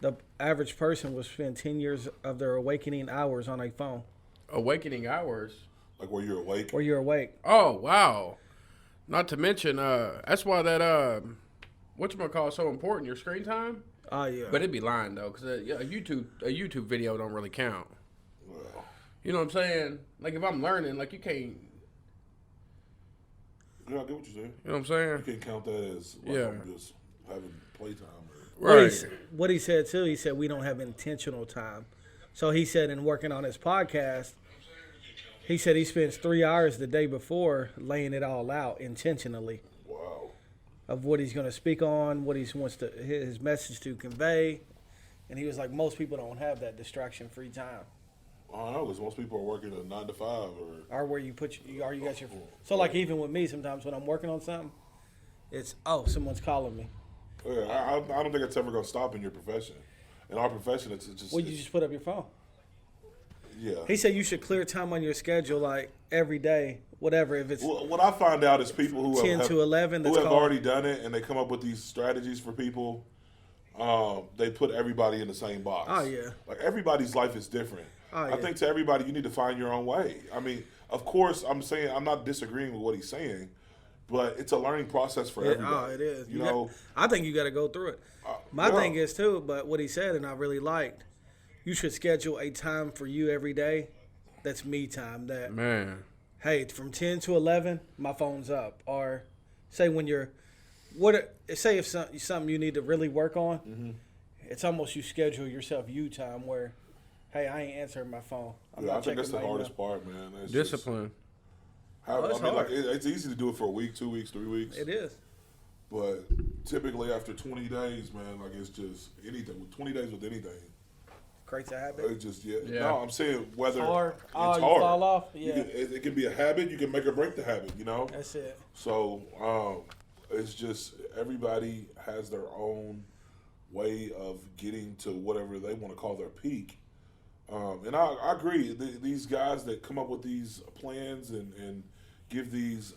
The average person will spend 10 years of their awakening hours on a phone. Awakening hours? Like where you're awake? Where you're awake. Oh, wow. Not to mention, that's why that, whatchamacallit is so important, your screen time. Oh, yeah. But it'd be lying, though, because a YouTube video don't really count. Well, You know what I'm saying? Like, if I'm learning, like, you can't... yeah, I get what you're saying. You know what I'm saying? You can't count that as like I'm just having playtime. Right. What he said, too, he said we don't have intentional time. So he said in working on his podcast, he said he spends 3 hours the day before laying it all out intentionally. Wow. Of what he's going to speak on, what he wants to his message to convey. And he was like, most people don't have that distraction-free time. I don't know, because most people are working a 9 to 5 Or where you put you got your so like even with me sometimes when I'm working on something, it's someone's calling me. Yeah, I don't think it's ever going to stop in your profession. In our profession, it's just... Well, you just put up your phone. Yeah. He said you should clear time on your schedule like every day, whatever. If it's What I find out is people who 10 have, to 11, who that's have called, already done it and they come up with these strategies for people, they put everybody in the same box. Oh, yeah. Like everybody's life is different. Oh, I yeah. think to everybody, you need to find your own way. I mean, of course, I'm not disagreeing with what he's saying, but it's a learning process for everybody. it is. You know, I think you got to go through it. My yeah. thing is too, but what he said and I really liked, you should schedule a time for you every day. That's me time. That Man. hey, from 10 to 11, my phone's up. Or say when you're, say if something you need to really work on, it's almost you schedule yourself you time where, hey, I ain't answering my phone. I'm I not think that's checking the my hardest email. part, man. It's Discipline. it's hard. like it's easy to do it for a week, 2 weeks, 3 weeks. It is. But typically after 20 days, man, like it's just anything. 20 days with anything. Creates a habit. It's just, Yeah. No, I'm saying whether It's hard. it's Oh, you hard. fall off? Yeah. It can be a habit. You can make or break the habit, you know? That's it. So it's just everybody has their own way of getting to whatever they want to call their peak. And I agree. These guys that come up with these plans and give these,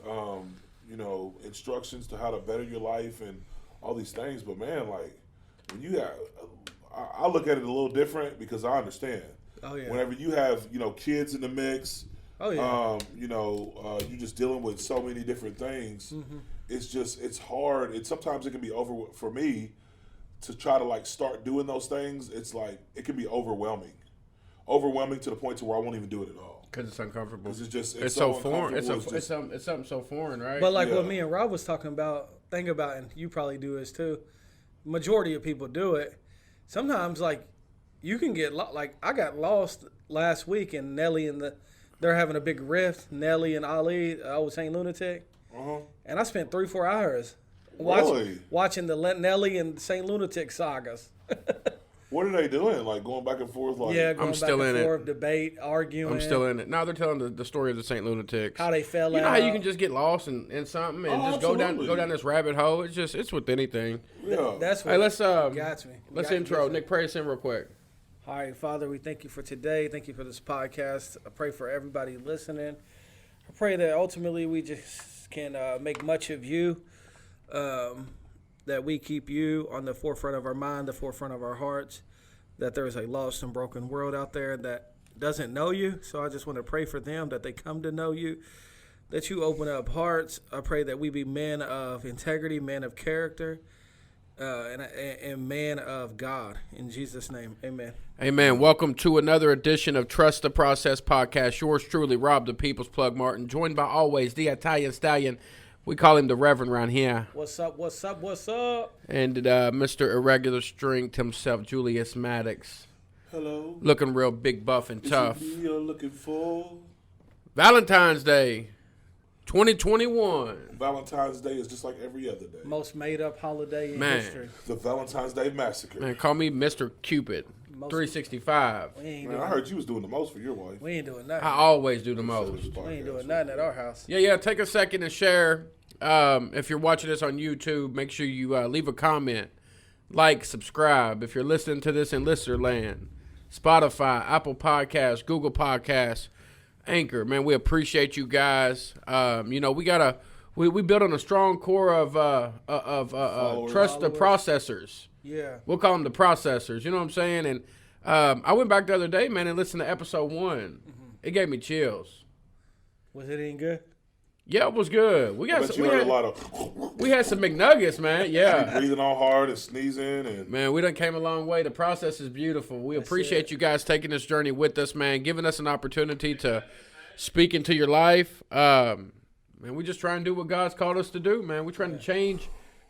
instructions to how to better your life and all these things. But, man, like, when you got I look at it a little different because I understand. Oh, yeah. Whenever you have, kids in the mix, Oh, yeah. you're just dealing with so many different things. Mm-hmm. It's hard. Sometimes it can be for me to try to like start doing those things. It's like it can be overwhelming to the point to where I won't even do it at all. Because it's uncomfortable. It's so foreign. uncomfortable. It's something so foreign, right? But like Yeah. what me and Rob was talking about, think about, and you probably do this too. Majority of people do it. Sometimes, like, you can get like I got lost last week, and Nelly and they're having a big rift. Nelly and Ali, old Saint Lunatic, and I spent 3-4 hours watching the Nelly and Saint Lunatic sagas. What are they doing? Like going back and forth? Like, Yeah, going I'm still back and in it. forth, debate, arguing. I'm still in it. Now they're telling the story of the Saint Lunatics. How they fell You know out. how you can just get lost in something and just go absolutely. down this rabbit hole. It's with anything. Yeah. That's what Hey, let's got me. let's Got me. intro. Nick, pray us in real quick. All right, Father, we thank you for today. Thank you for this podcast. I pray for everybody listening. I pray that ultimately we just can make much of you, that we keep you on the forefront of our mind, the forefront of our hearts, that there is a lost and broken world out there that doesn't know you. So I just want to pray for them, that they come to know you, that you open up hearts. I pray that we be men of integrity, men of character, and man of God. In Jesus' name, amen. Amen. Welcome to another edition of Trust the Process podcast. Yours truly, Rob the People's Plug Martin, joined by always the Italian Stallion. We call him the Reverend around here. What's up, what's up, what's up? And Mr. Irregular Strength himself, Julius Maddox. Hello. Looking real big, buff, and tough. Is it me you're looking for? Valentine's Day, 2021. Valentine's Day is just like every other day. Most made-up holiday in Man. history. The Valentine's Day Massacre. Man, call me Mr. Cupid, 365. We ain't Man, doing, I heard you was doing the most for your wife. we ain't doing nothing. I always do the most. We ain't doing nothing at our house. Yeah. Take a second and share. If you're watching this on YouTube, make sure you leave a comment, like, subscribe. If you're listening to this in Listener Land, Spotify, Apple Podcasts, Google Podcasts, Anchor, man, we appreciate you guys. We built on a strong core of trust the processors. Yeah. We'll call them the processors. You know what I'm saying? And I went back the other day, man, and listened to episode 1. Mm-hmm. It gave me chills. Was it any good? Yeah, it was good. We got But some, you heard a lot of we had some McNuggets, man. Yeah. breathing all hard and sneezing and Man, we done came a long way. The process is beautiful. We appreciate you guys taking this journey with us, man, giving us an opportunity to speak into your life. Man, we just try and do what God's called us to do, man. We're trying to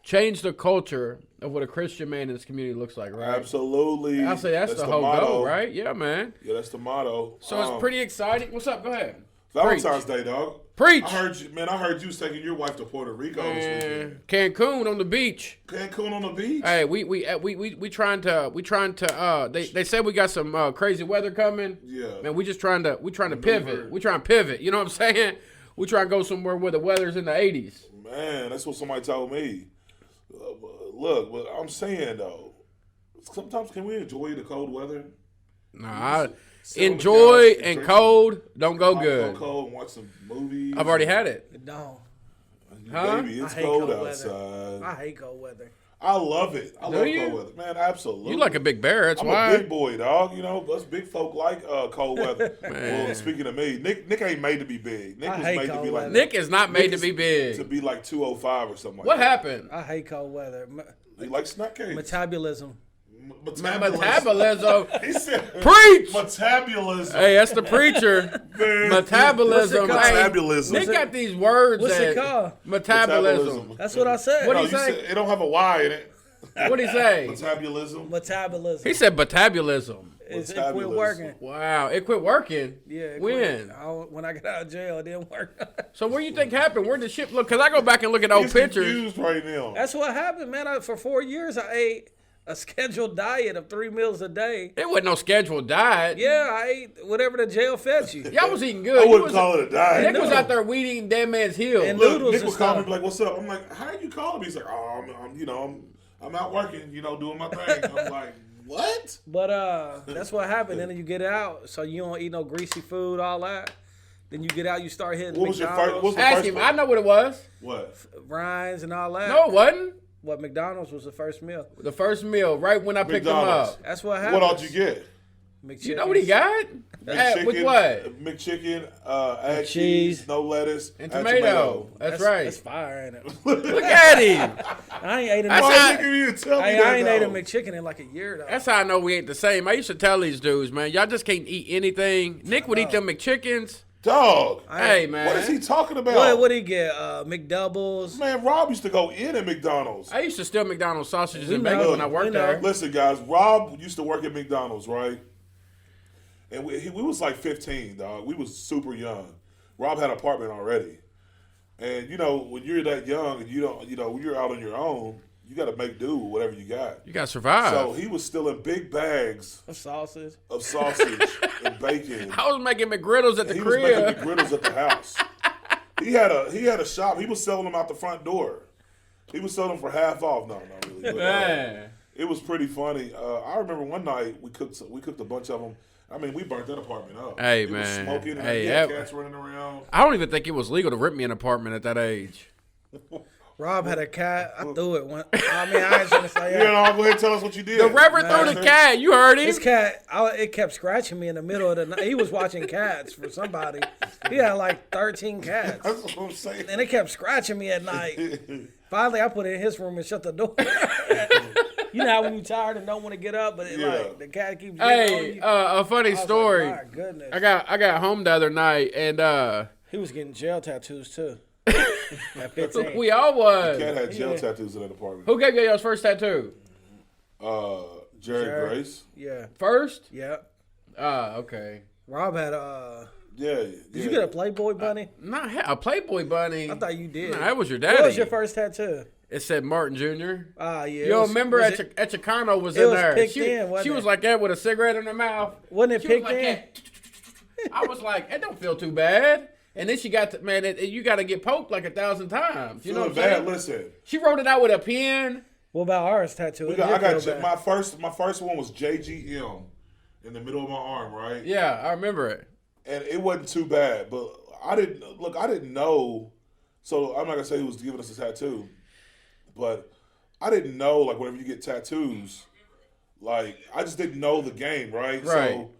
change the culture of what a Christian man in this community looks like, right? absolutely. I'll say that's the whole motto. goal, right? Yeah, man. Yeah, that's the motto. So it's pretty exciting. What's up? Go ahead. Valentine's Day, dog. Preach. I heard you was taking your wife to Puerto Rico this weekend. Cancun on the beach. Cancun on the beach. Hey, we trying to they said we got some crazy weather coming. Yeah. Man, we trying to pivot. We trying to pivot. You know what I'm saying? We trying to go somewhere where the weather's in the 80s. Man, that's what somebody told me. Look, what I'm saying though, sometimes can we enjoy the cold weather? Nah, Sit on the enjoy couch and drink cold don't go hot good. cocoa and watch some movies. I've already had it. No. Huh? Baby, it's I hate cold cold weather. outside. I hate cold weather. I love it. I love you? cold weather, man. Absolutely. You like a big bear? That's I'm why. a big boy, dog. You know, us big folk like cold weather. Well, speaking of me, Nick ain't made to be big. Nick I was hate made to cold be like weather. Nick is not made Nick to be is to big. be like 205 or something like What that. happened? I hate cold weather. He likes snack cakes. Metabolism. Metabolism. He said Preach. metabolism. Hey, that's the preacher. Metabolism. What's it called? Hey, Metabolism. Nick got these words. What's it that- called? Metabolism. That's what I said. What No, he you say? said it don't have a Y in it. What'd he say? Metabolism. Metabolism. He said metabolism. It quit Metabolism. working. Wow, it quit working. Yeah. It When? quit. When I got out of jail, it didn't work. So where you think happened? Where did the ship look? Because I go back and look at old He's pictures. confused right now. That's what happened, man. For 4 years, I ate a scheduled diet of 3 meals a day. It wasn't no scheduled diet. Yeah, I ate whatever the jail fed you. Y'all was eating good. I You wouldn't was- call it a diet. Nick was out there weeding dead man's heel. And Look, noodles Nick and would call me stuff. and be like, "What's up?" I'm like, "How you calling me?" He's like, "Oh, I'm out working, doing my thing." I'm like, "What?" But that's what happened. And then you get out, so you don't eat no greasy food, all that. Then you get out, you start hitting What was your McDonald's, first? What's the Ask first him. one? I know what it was. What? Ryan's, and all that. No, it wasn't. What, McDonald's was the first meal. The first meal, right when I picked him McDonald's. up. That's what happened. What ought you get? You know what he got? With what? McChicken, egg cheese. cheese, no lettuce, And tomato. That's right. That's fire, ain't it? Look at him. I ain't ate a That's Why how- you give me a tell me I that, ain't ate a though? McChicken in like a year though. That's how I know we ain't the same. I used to tell these dudes, man, y'all just can't eat anything. Nick would eat them McChickens. Dog. Hey, man. What is he talking about? What did he get? McDoubles. Man, Rob used to go in at McDonald's. I used to steal McDonald's sausages We and know. bacon when I We worked know. there. Listen, guys, Rob used to work at McDonald's, right? And we was like 15, dog. We was super young. Rob had an apartment already. And, when you're that young and you don't, when you're out on your own, you got to make do with whatever you got. You got to survive. So he was stealing big bags Of sausage. of sausage and bacon. I was making McGriddles at the He was making crib. McGriddles at the house. He had a shop. He was selling them out the front door. He was selling them for half off. No, not really. But, Man. it was pretty funny. I remember one night we cooked a bunch of them. I mean, we burnt that apartment up. Hey, it man. was smoking. And Hey, he had that- cats running around. I don't even think it was legal to rip me an apartment at that age. Rob had a cat. I threw it one. I mean, I ain't trying to say Yeah, that. no, go ahead and tell us what you did. The Reverend threw the cat. You heard him. This cat, it kept scratching me in the middle of the night. He was watching cats for somebody. He had like 13 cats. That's what I'm saying. And it kept scratching me at night. Finally, I put it in his room and shut the door. You know how when you're tired and don't want to get up, but the cat keeps getting on Hey, you. a funny I was story. Like, my goodness. I got home the other night and He was getting jail tattoos too. At 15. we all was. Cat had jail Yeah. tattoos in that apartment. Who gave you your first tattoo? Jerry Jerry. Grace. Yeah. First? Yeah. Okay. Rob had Yeah. Did you get a Playboy bunny? Not a Playboy bunny. I thought you did. Nah, that was your daddy. What was your first tattoo? It said Martin Jr. Ah, yeah. You remember was at Chicano was it in was there. picked She, in, wasn't she was it? like that with a cigarette in her mouth. Wasn't it She was picked like in? that. I was like, it don't feel too bad. And then she got to, man, you got to get poked like 1,000 times. You know what I'm bad? saying? Listen. She wrote it out with a pen. What about ours tattoo? I got my first one was JGM in the middle of my arm, right? Yeah, I remember it. And it wasn't too bad, but I didn't know. So I'm not gonna say who was giving us a tattoo, but I didn't know, like, whenever you get tattoos, like, I just didn't know the game, right? Right. So,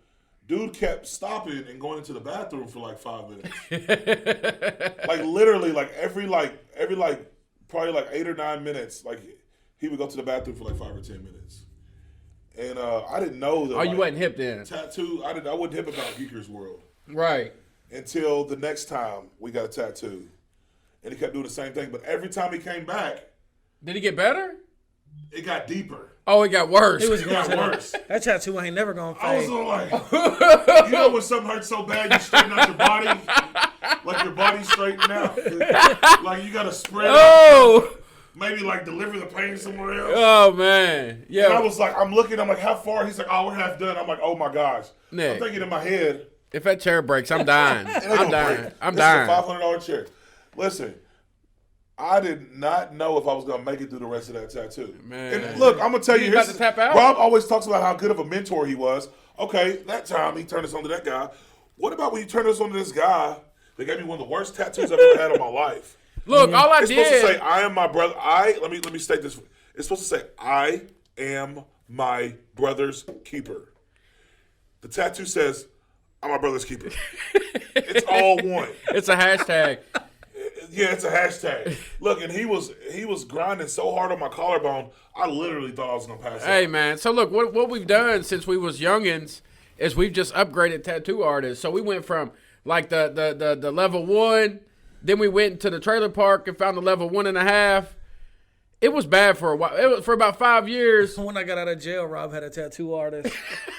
dude kept stopping and going into the bathroom for like 5 minutes. Like, literally, like, every probably like 8 or 9 minutes, like, he would go to the bathroom for like 5 or 10 minutes. And I didn't know that. Oh, you wasn't hip then. Tattoo, I wasn't hip about Geeker's World. Right. Until the next time we got a tattoo. And he kept doing the same thing. But every time he came back. Did he get better? It got deeper. Oh, it got worse. It was It got worse. That tattoo ain't never gonna I was fade. all like, you know when something hurts so bad you straighten out your body? Like your body's straightened out. Like you got to spread out. Maybe like deliver the pain somewhere else. Oh, man. Yeah. And I was like, I'm like, how far? He's like, oh, we're half done. I'm like, oh my gosh. Nick, I'm thinking in my head. if that chair breaks, I'm dying. I'm dying. I'm This dying. is a $500 chair. Listen, I did not know if I was going to make it through the rest of that tattoo. Man. And look, I'm going to tell you, You about to tap out? Rob always talks about how good of a mentor he was. Okay, that time he turned us on to that guy. What about when you turned us on to this guy that gave me one of the worst tattoos I've ever had in my life? Look, all I It's did. supposed to say, I am my brother. Let me state this. It's supposed to say, I am my brother's keeper. The tattoo says, I'm my brother's keeper. It's all one. It's a hashtag. Yeah, it's a hashtag. Look, and he was grinding so hard on my collarbone, I literally thought I was gonna pass out. Hey, man. So look, what we've done since we was youngins is we've just upgraded tattoo artists. So we went from like the level 1, then we went to the trailer park and found the level 1.5. It was bad for a while. It was for about 5 years. When I got out of jail, Rob had a tattoo artist.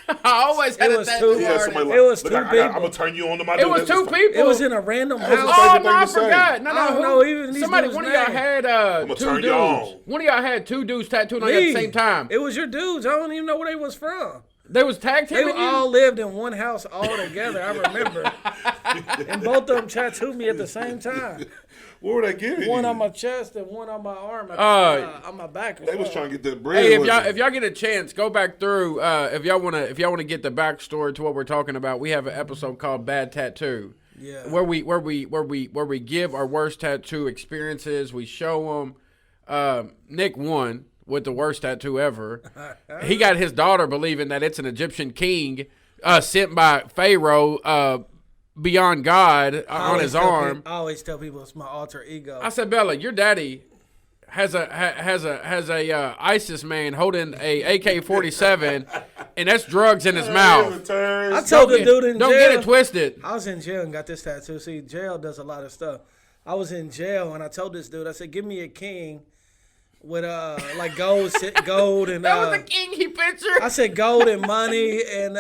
I always had It a was tattoo two- Yeah, artist. somebody like, It was look, two I'm people. gonna turn you on to my It dude. was This two is- people. It was in a random was a house. Oh favorite no, thing I to say. forgot. No, I don't who- know even these somebody. dudes' One of y'all names. had I'ma two turn you dudes. on. One of y'all had two dudes tattooed on you at the same time. It was your dudes. I don't even know where they was from. They was tag They teaming you. all lived in one house all together. I remember. And both of them tattooed me at the same time. What were they giving One you? on my chest and one on my arm. On my back. They was trying to get that bread. Hey, if wasn't y'all get a chance, go back through. If y'all wanna get the backstory to what we're talking about, we have an episode called Bad Tattoo. Yeah. Where we give our worst tattoo experiences. We show them. Nick won with the worst tattoo ever. He got his daughter believing that it's an Egyptian king sent by Pharaoh beyond God on his arm. I always tell people it's my alter ego. I said, Bella, your daddy has a ISIS man holding a AK-47, and that's drugs in his mouth. I told the dude in jail. Don't get it twisted. I was in jail and got this tattoo. See, jail does a lot of stuff. I was in jail and I told this dude, I said, give me a king with like gold and That was the king he pictured. I said gold and money and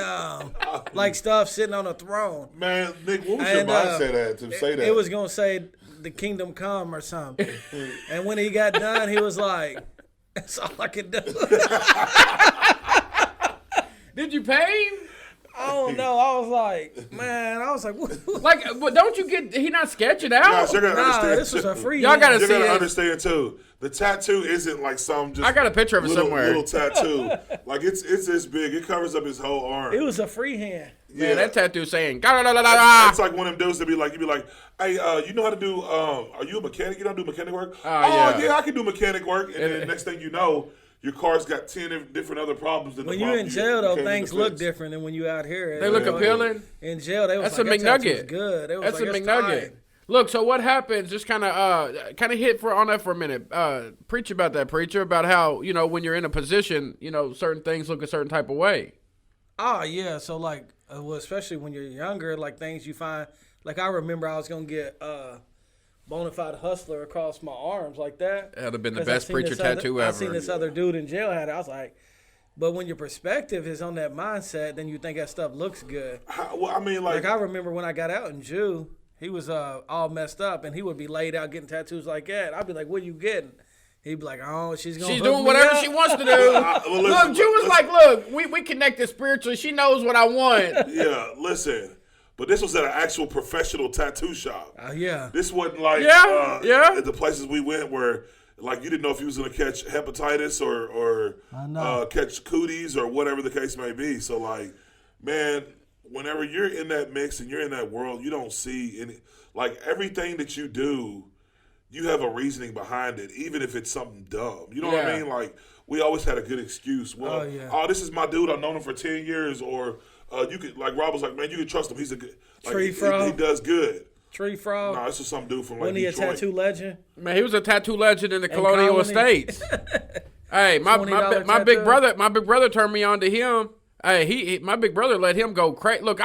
like stuff sitting on a throne. Man, Nick, what was your mindset at to say that? It was gonna say the kingdom come or something. And when he got done, he was like, that's all I can do. Did you pay him? I don't know. I was like, man, what? Like, but don't you get? He not sketching out. Guys, you're gonna Nah, understand. this was a free. Y'all gotta You're see gonna it. understand too. The tattoo isn't like some just. I got a picture of it little, somewhere. Little tattoo, like it's this big. It covers up his whole arm. It was a free hand. Man, that tattoo saying "ga-da-da-da-da-da." It's like one of them dudes that be like, you be like, hey, you know how to do? Are you a mechanic? You don't do mechanic work? Yeah. I can do mechanic work. And then next thing you know, your car's got 10 different other problems. Than When the you're in problem jail, though, came things to look fix. different than when you out here. They look Yeah. appealing. In jail, they was That's like, a that tattoo's McNugget. good. They was That's like, a it's McNugget. tight. Look, so what happens? Just kind of hit on that for a minute. Preach about that, preacher, about how when you're in a position, certain things look a certain type of way. Oh, yeah. So, like, well, especially when you're younger, like, things you find. Like, I remember I was going to get Bonafide Hustler across my arms like that. That would have been the 'Cause I best seen preacher this other- tattoo I ever. seen this other dude in jail had it. I was like, but when your perspective is on that mindset, then you think that stuff looks good. Well, I mean, like Like, I remember when I got out in Jew, he was all messed up, and he would be laid out getting tattoos like that. I'd be like, what are you getting? He'd be like, oh, she's doing whatever she wants to do. well, Look, Jew was like, look, we connected spiritually. She knows what I want. yeah, listen. But this was at an actual professional tattoo shop. Yeah. This wasn't like Yeah. at the places we went where like you didn't know if you was gonna catch hepatitis or catch cooties or whatever the case may be. So like, man, whenever you're in that mix and you're in that world, you don't see any like everything that you do, you have a reasoning behind it, even if it's something dumb. You know what I Yeah. mean? Like, we always had a good excuse. Well, this is my dude. I've known him for 10 years. Or you could, like Rob was like, man, you can trust him. He's a good, like, Tree frog. he does good. Tree frog. No, this is some dude from like Wasn't he a Detroit. tattoo legend? Man, he was a tattoo legend in the colonial Colony. estates. Hey, my big tattoo. brother turned me on to him. Hey, my big brother let him go crazy. Look,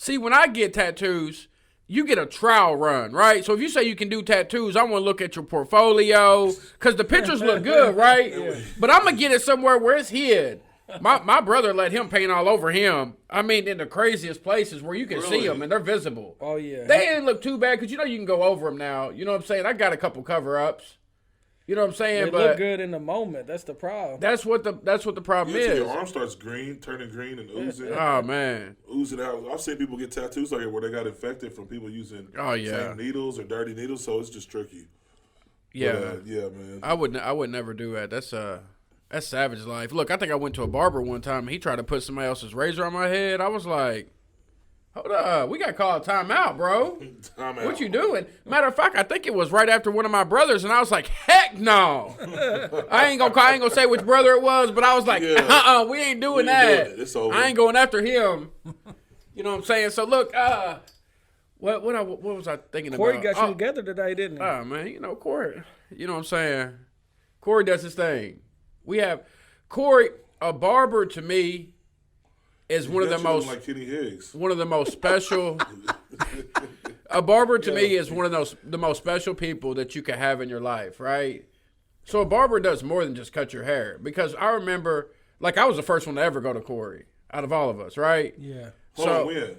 when I get tattoos, you get a trial run, right? So if you say you can do tattoos, I want to look at your portfolio because the pictures look good, right? But I'm gonna get it somewhere where it's hid. My brother let him paint all over him. I mean, in the craziest places where you can see them and they're visible. Oh yeah. They ain't look too bad because you can go over them now. You know what I'm saying? I got a couple cover-ups. You know what I'm saying? They but look good in the moment. That's the problem. That's what the problem Until is. your arm starts turning green and oozing. Oh man. Oozing out. I've seen people get tattoos like it where they got infected from people using same needles or dirty needles, so it's just tricky. Yeah. But, yeah, man. I would never do that. That's savage life. Look, I think I went to a barber one time and he tried to put somebody else's razor on my head. I was like, hold up, we got to call a timeout, bro. Timeout. What you doing? Matter of fact, I think it was right after one of my brothers, and I was like, heck no. I ain't gonna say which brother it was, but I was like, we ain't doing that. It's over. I ain't going after him. You know what I'm saying? So look, what was I thinking Corey about? got you together today, didn't he? Oh man, Corey. You know what I'm saying? Corey does his thing. We have Corey, a barber to me is one of the most like Kenny Higgs. One of the most special. A barber to me is one of the most special people that you can have in your life, right? So a barber does more than just cut your hair, because I remember, like, I was the first one to ever go to Corey out of all of us, right? Yeah. Hold on, when?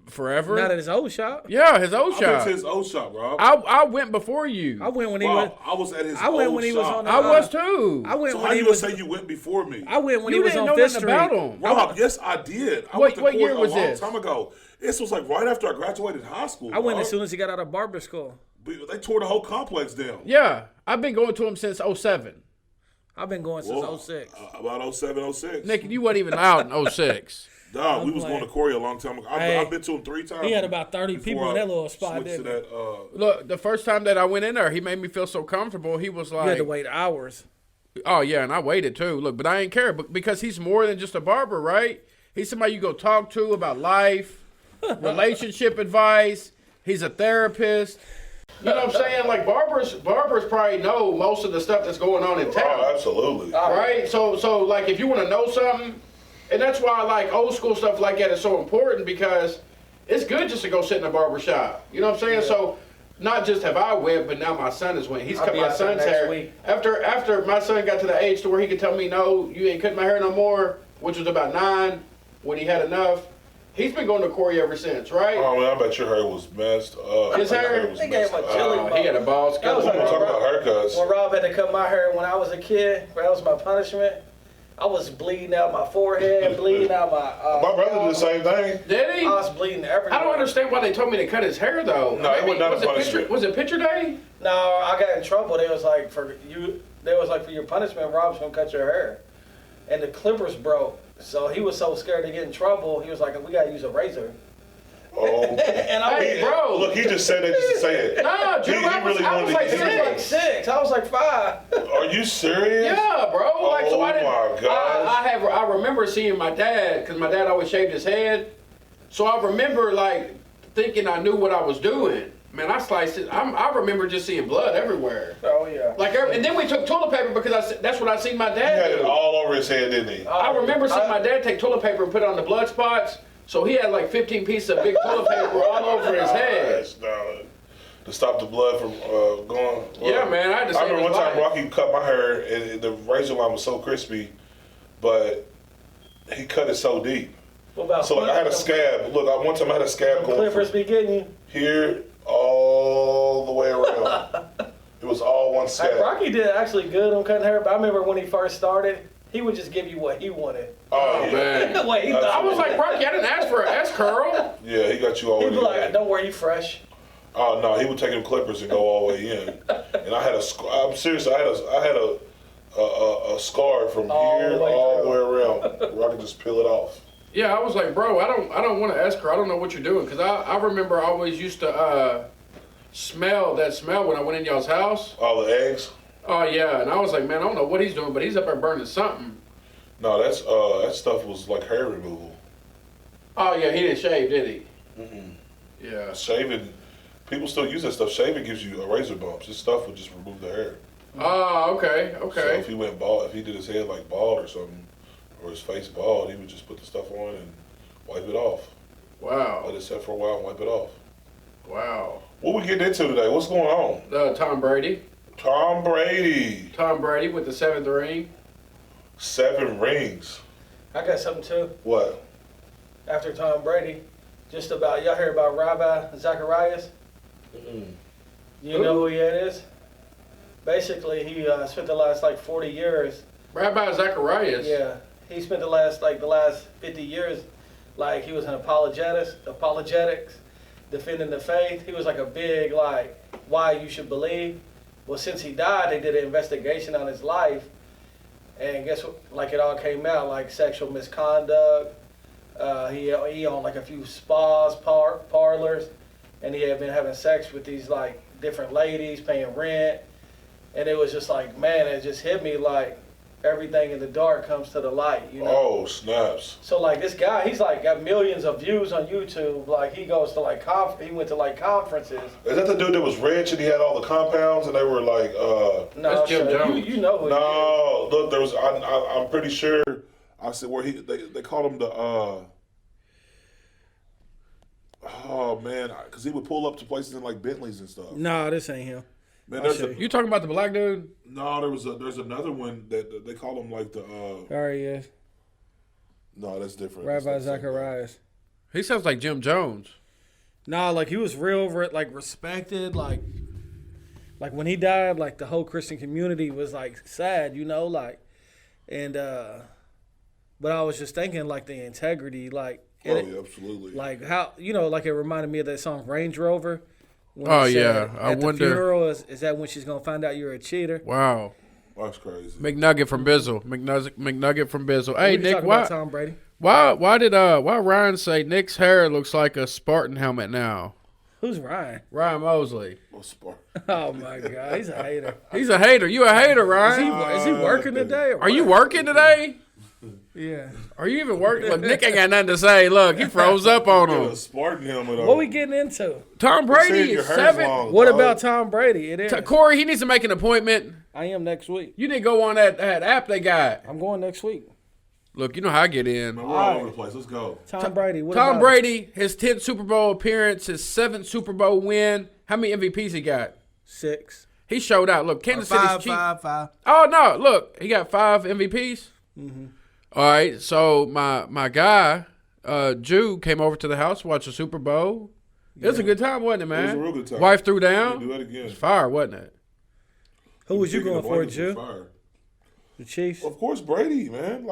Forever. Not at his old shop. Yeah, his old I shop. went to his old shop, Rob. I went before you. I went when he was. I was at his I went old when he was shop. on the. I was too. I went So when how he you gonna was. say you went before me? I went when You he was didn't on know Fifth nothing Street. about him. Rob, yes, I did. I What- went to what year Corey was a long this? time ago. This was like right after I graduated high school. I went Rob. as soon as he got out of barber school. They tore the whole complex down. Yeah, I've been going to him since 07. I've been going since 06. About 07, 06. Nick, you wasn't even out in 06. Dog, we was playing. going to Corey a long time ago. Hey, I've been to him 3 times. He had about 30 people before in that I little spot, switched didn't to he? that, Look, the first time that I went in there, he made me feel so comfortable. He was You had to like, wait hours. oh, yeah, and I waited too. Look, but I ain't care because he's more than just a barber, right? He's somebody you go talk to about life, relationship advice. He's a therapist. You know what I'm saying? Like, barbers probably know most of the stuff that's going on in town. Oh, absolutely. Right? So like, if you want to know something, and that's why I like old school stuff like that is so important, because it's good just to go sit in a barber shop. You know what I'm saying? Yeah. So not just have I went, but now my son has went. He's I'll cut be my out there son's next hair. week. After my son got to the age to where he could tell me, no, you ain't cutting my hair no more, which was about 9, when he had enough. He's been going to Corey ever since, right? Oh, man, I bet your hair was messed up. His hair? was They gave him a chili He had a bald That was skeleton. like- Talking about haircuts. When Rob had to cut my hair when I was a kid, that was my punishment. I was bleeding out my forehead, bleeding out my. My brother did the same thing. Did he? I was bleeding everywhere. I don't understand why they told me to cut his hair though. No, it was not a punishment. Was it picture day? No, I got in trouble. They was like for your punishment, Rob's gonna cut your hair, and the clippers broke. So he was so scared to get in trouble. He was like, "We gotta use a razor." Oh. And I Hey, bro. Look, he just said that just to say it. No, He Drew, I was really wanted like to was get like 6. 6. I was like 5. Are you serious? Yeah, bro. Like, so Oh, I didn't. my gosh. I remember seeing my dad, because my dad always shaved his head. So I remember like thinking I knew what I was doing. Man, I sliced it. I remember just seeing blood everywhere. Oh yeah. Like, and then we took toilet paper because that's what I seen my He had dad it do. all over his head, didn't he? I remember seeing my dad take toilet paper and put it on the blood spots. So he had like 15 pieces of big toilet paper all over his head. To stop the blood from going. Yeah, man, I had to save remember his one time life. Rocky cut my hair and the razor line was so crispy, but he cut it so deep. What about So like I had a scab. Look, one time I had a scab going Clippers from be getting you. here all the way around. It was all one Hey, scab. Rocky did actually good on cutting hair, but I remember when he first started, he would just give you what he wanted. Oh, yeah. Man. What he I thought. I was like, Rocky, I didn't ask for an S curl. Yeah, he got you all He'd the be way. like, "Don't worry, you fresh." Oh no, he would take them clippers and go all the way in. And I had I'm serious. I had a scar from All here the way all the through. way around where I could just peel it off. Yeah, I was like, bro, I don't want an S curl. I don't know what you're doing. Because I remember I always used to, that smell when I went in y'all's house. All the eggs. Oh yeah, and I was like, man, I don't know what he's doing, but he's up there burning something. No, that's that stuff was like hair removal. Oh yeah, he didn't shave, did he? Mm-mm. Yeah. Shaving, people still use that stuff. Shaving gives you a razor bumps. This stuff would just remove the hair. Oh, okay. So if he went bald, if he did his head like bald or something, or his face bald, he would just put the stuff on and wipe it off. Wow. Let it set for a while and wipe it off. Wow. What we getting into today? What's going on? Tom Brady. Tom Brady. Tom Brady with the 7th ring. 7 rings. I got something too. What? After Tom Brady, just about y'all hear about Rabbi Zacharias? Mm-mm. You know who he is? Basically, he spent the last 40 years. Rabbi Zacharias. Yeah, he spent the last 50 years, he was in apologetics, defending the faith. He was a big why you should believe. Well, since he died, they did an investigation on his life, and guess what? It all came out sexual misconduct. He owned a few spas, parlors, and he had been having sex with these different ladies, paying rent, and it was just man, it just hit me everything in the dark comes to the light, you know. Oh, snaps. So this guy, he's got millions of views on YouTube. He goes to he went to conferences. Is that the dude that was rich and he had all the compounds and they were No, That's Jim Jones. You know who he is. No, look, there was. I'm pretty sure. I said where they called him the. Oh man, because he would pull up to places in Bentleys and stuff. No, this ain't him. Man, You talking about the black dude? No, there's another one that they call him the. There he is. No, that's different. Rabbi Zacharias. He sounds like Jim Jones. Nah, he was real respected. When he died, the whole Christian community was sad, you know, and but I was just thinking the integrity, Oh yeah, absolutely. how it reminded me of that song Range Rover. When Oh he said, yeah, I at the wonder. funeral, is that when she's gonna find out you're a cheater? Wow. That's crazy. McNugget from Bizzle. McNugget from Bizzle. Hey We Nick, talking why? about Tom Brady. Why Ryan say Nick's hair looks like a Spartan helmet now? Who's Ryan? Ryan Mosley. Oh, Spark. Oh my God, he's a hater. He's a hater. You a hater, Ryan? Is he working today? Or Are you what? working today? Yeah. Are you even working? Look, Nick ain't got nothing to say. Look, he froze up on A him. Spartan helmet on. What we getting into? Tom Saying Brady your is hair's 7. long, What dog. about Tom Brady? It is. Corey, he needs to make an appointment. I am next week. You need to go on that app they got. I'm going next week. Look, you know how I get in. Man, we're all over the place. Let's go. Tom Brady. What Tom about Brady, his 10th Super Bowl appearance, his 7th Super Bowl win. How many MVPs he got? 6. He showed out. Look, Kansas City's cheap. 5. Oh no! Look, he got 5 MVPs. Mm-hmm. All right, so my guy, Jew, came over to the house to watch the Super Bowl. It was a good time, wasn't it, man? It was a real good time. Wife threw We down. do that again. It was fire, wasn't it? Who was you Picking going the for, blankets Jew? with fire. The Chiefs. Of course, Brady, man.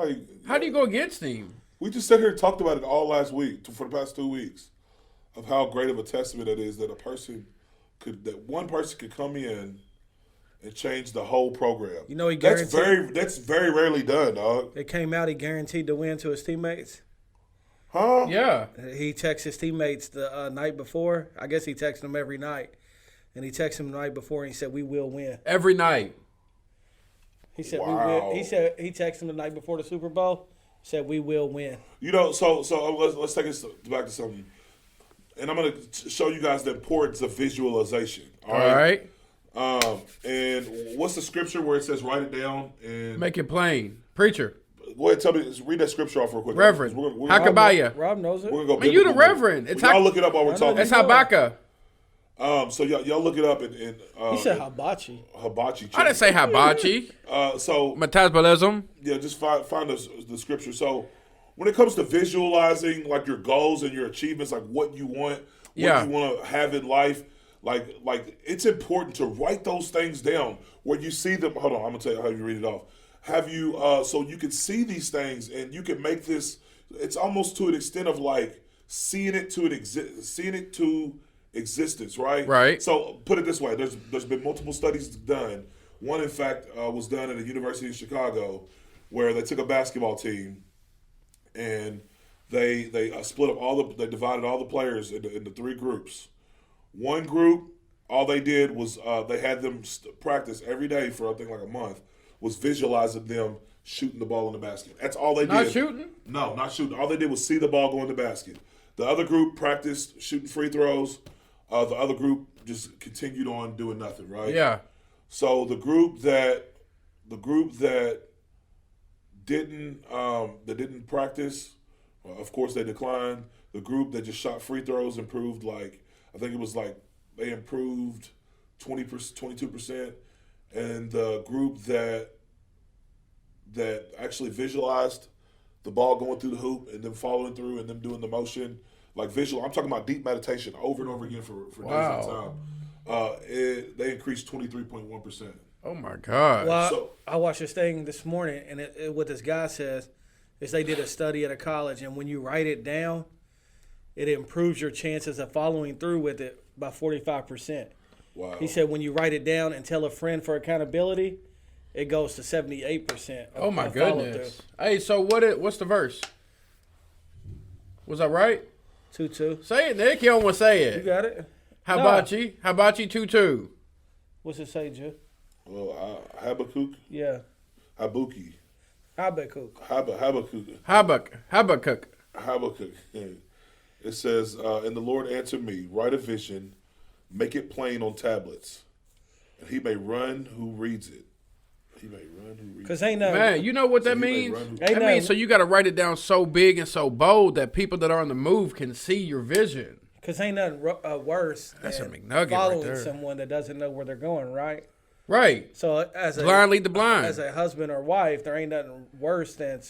How do you go against him? We just sat here and talked about it all last week for the past 2 weeks of how great of a testament it is that one person could come in and change the whole program. You know he That's guaranteed. that's very rarely done, dog. It came out he guaranteed to win to his teammates. Huh? Yeah. He texts his teammates the night before. I guess he texts them every night. And he texted them the night before and he said, "We will win." Every night. He said, "We Wow. will." He said he texted them the night before the Super Bowl. Said, "We will win." You know, so let's take us back to something, and I'm gonna show you guys the importance of visualization. All right. And what's the scripture where it says write it down and Make it plain. Preacher. go ahead, tell me, read that scripture off real quick. Reverend. We're Hakabaya. Rob knows it. We're gonna go. Man, you the biblical. Reverend. It's Y'all look it up while we're talking. That's Habakkuk. So y'all look it up and He said hibachi. hibachi. I didn't say hibachi. So Metabolism. yeah, just find the scripture. So when it comes to visualizing your goals and your achievements, what you want, what you want to have in life, like it's important to write those things down where you see them. Hold on, I'm gonna tell you how you read it off. Have you so you can see these things and you can make this. It's almost to an extent of seeing it to existence, right? Right. So put it this way: there's been multiple studies done. One, in fact, was done at a university in Chicago, where they took a basketball team, and they split up they divided all the players into 3 groups. One group all they did was they had them practice every day for I think like a month. Was visualizing them shooting the ball in the basket. That's all they did. Not shooting? No, not shooting. All they did was see the ball go in the basket. The other group practiced shooting free throws. The other group just continued on doing nothing, right? Yeah. So the group that didn't practice, of course they declined. The group that just shot free throws improved like I think it was like they improved 20%, 22%, and the group that actually visualized the ball going through the hoop and then following through and them doing the motion like visual. I'm talking about deep meditation over and over again for days at a time. They increased 23.1%. Oh my God. Well, I watched this thing this morning, and what this guy says is they did a study at a college, and when you write it down, it improves your chances of following through with it by 45%. Wow. He said when you write it down and tell a friend for accountability, it goes to 78%. Oh my goodness. Hey, so what's the verse? Was I right? 2-2. Say it, Nick. You don't want to say You it. got it. Hibachi 2-2. What's it say, Joe? Well, Habakkuk. Yeah. Habuki. Habakkuk. Habakkuk. Habakkuk. It says, and the Lord answered me, write a vision, make it plain on tablets, and he may run who reads it. He may run who reads it. Because ain't nothing. Man, you know what that means? That means so you got to write it down so big and so bold that people that are on the move can see your vision. Because ain't nothing worse That's a than McNugget right following there. someone that doesn't know where they're going, right? Right. So Blind lead the blind. As a husband or wife, there ain't nothing worse than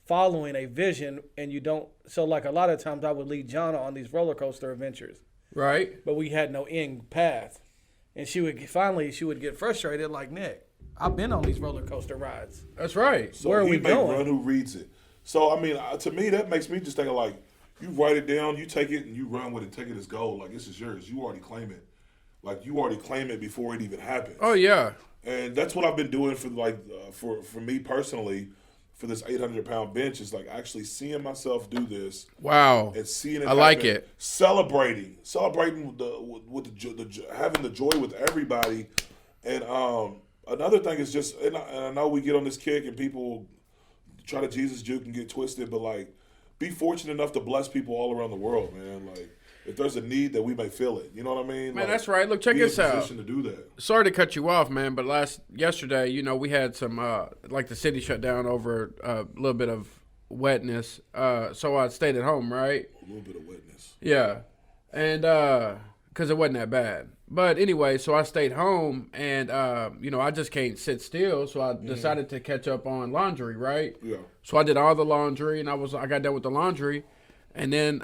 following a vision and you don't. So like a lot of times I would lead Jonna on these roller coaster adventures. Right. But we had no end path. And she would get frustrated like, Nick, I've been on these roller coaster rides. That's right. So where are we he may going? run who reads it. So, I mean, to me, that makes me just think of like, you write it down, you take it, and you run with it, take it as gold. Like, this is yours. You already claim it. Like, you already claim it before it even happens. Oh, yeah. And that's what I've been doing for, like, for me personally, for this 800-pound bench, is, like, actually seeing myself do this. Wow. And seeing it I like happen. it. Celebrating with having the joy with everybody. And another thing is just, and I know we get on this kick and people try to Jesus juke and get twisted, but, like, be fortunate enough to bless people all around the world, man. Like, if there's a need that we may fill it. You know what I mean? Man, like, that's right. Look, check be in this out. position to do that. Sorry to cut you off, man, but yesterday, you know, we had some, like the city shut down over a little bit of wetness. So I stayed at home, right? A little bit of wetness. Yeah. And, because it wasn't that bad. But anyway, so I stayed home and, you know, I just can't sit still. So I decided to catch up on laundry, right? Yeah. So I did all the laundry and I got done with the laundry. And then,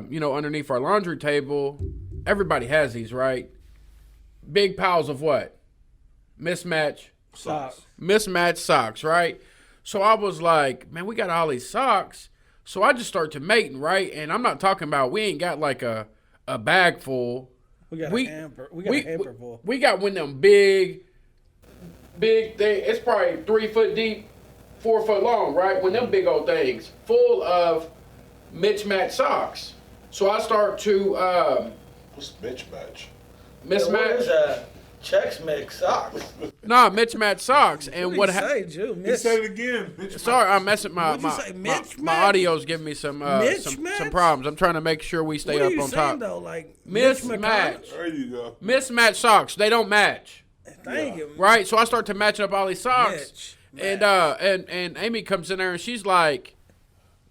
you know, underneath our laundry table, everybody has these, right? Big piles of what? Mismatched socks, right? So I was like, man, we got all these socks. So I just started to mating, right? And I'm not talking about, we ain't got like a bag full. We got a hamper. We got a hamper full. We got one of them big thing. It's probably 3 foot deep, 4 foot long, right? One of them big old things full of mismatched socks. So I start to What's mismatch? What is that? Chex Mix socks. Nah, mismatched socks. And what happened? He said it again. Mismatch. Sorry, I'm messing my audio's giving me some problems. I'm trying to make sure we stay up on top. Though? Like Mismatch. There you go. Mismatched socks. They don't match. Thank you. Right? So I start to match up all these socks. And Amy comes in there and she's like,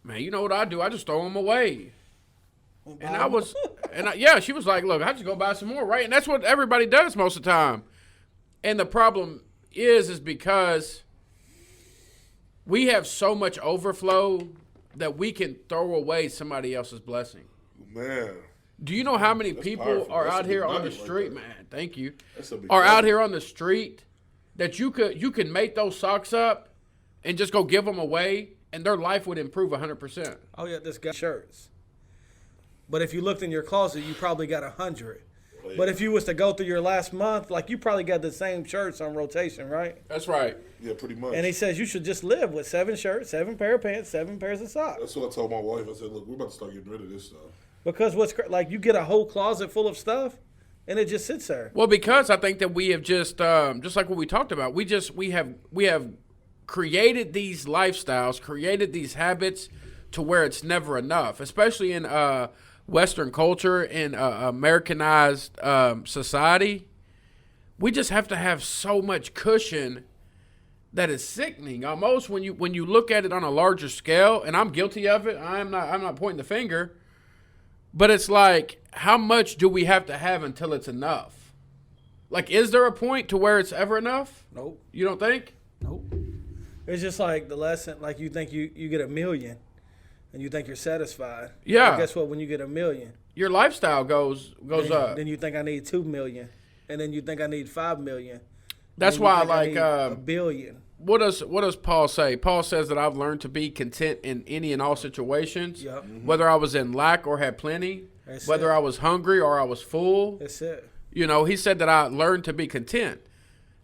man, you know what I do? I just throw them away. And she was like, look, I just go buy some more, right? And that's what everybody does most of the time. And the problem is because we have so much overflow that we can throw away somebody else's blessing. Man. Do you know how many people powerful. are That's out a here big on the nugget right street, there. man? Thank you. That's a big Are out nugget. here on the street that you can make those socks up and just go give them away, and their life would improve 100%. Oh yeah, this guy shirts. But if you looked in your closet, you probably got 100. Oh, yeah. But if you was to go through your last month, like you probably got the same shirts on rotation, right? That's right. Yeah, pretty much. And he says you should just live with 7 shirts, 7 pair of pants, 7 pairs of socks. That's what I told my wife. I said, look, we're about to start getting rid of this stuff. Because like you get a whole closet full of stuff, and it just sits there. Well, because I think that we have just like what we talked about, we have created these lifestyles, created these habits to where it's never enough, especially in Western culture, in Americanized society. We just have to have so much cushion that is sickening. Almost when you look at it on a larger scale, and I'm guilty of it. I'm not pointing the finger, but it's like, how much do we have to have until it's enough? Like, is there a point to where it's ever enough? Nope. You don't think? Nope. It's just like the lesson, like you think you get $1 million and you think you're satisfied. Yeah. But guess what? When you get $1 million, Your lifestyle goes up. Then you think I need 2 million. And then you think I need 5 million. That's And you why I think like need $1 billion. what does Paul say? Paul says that I've learned to be content in any and all situations, Yep. whether I was in lack or had plenty, That's whether it. I was hungry or I was full. That's it. You know, he said that I learned to be content.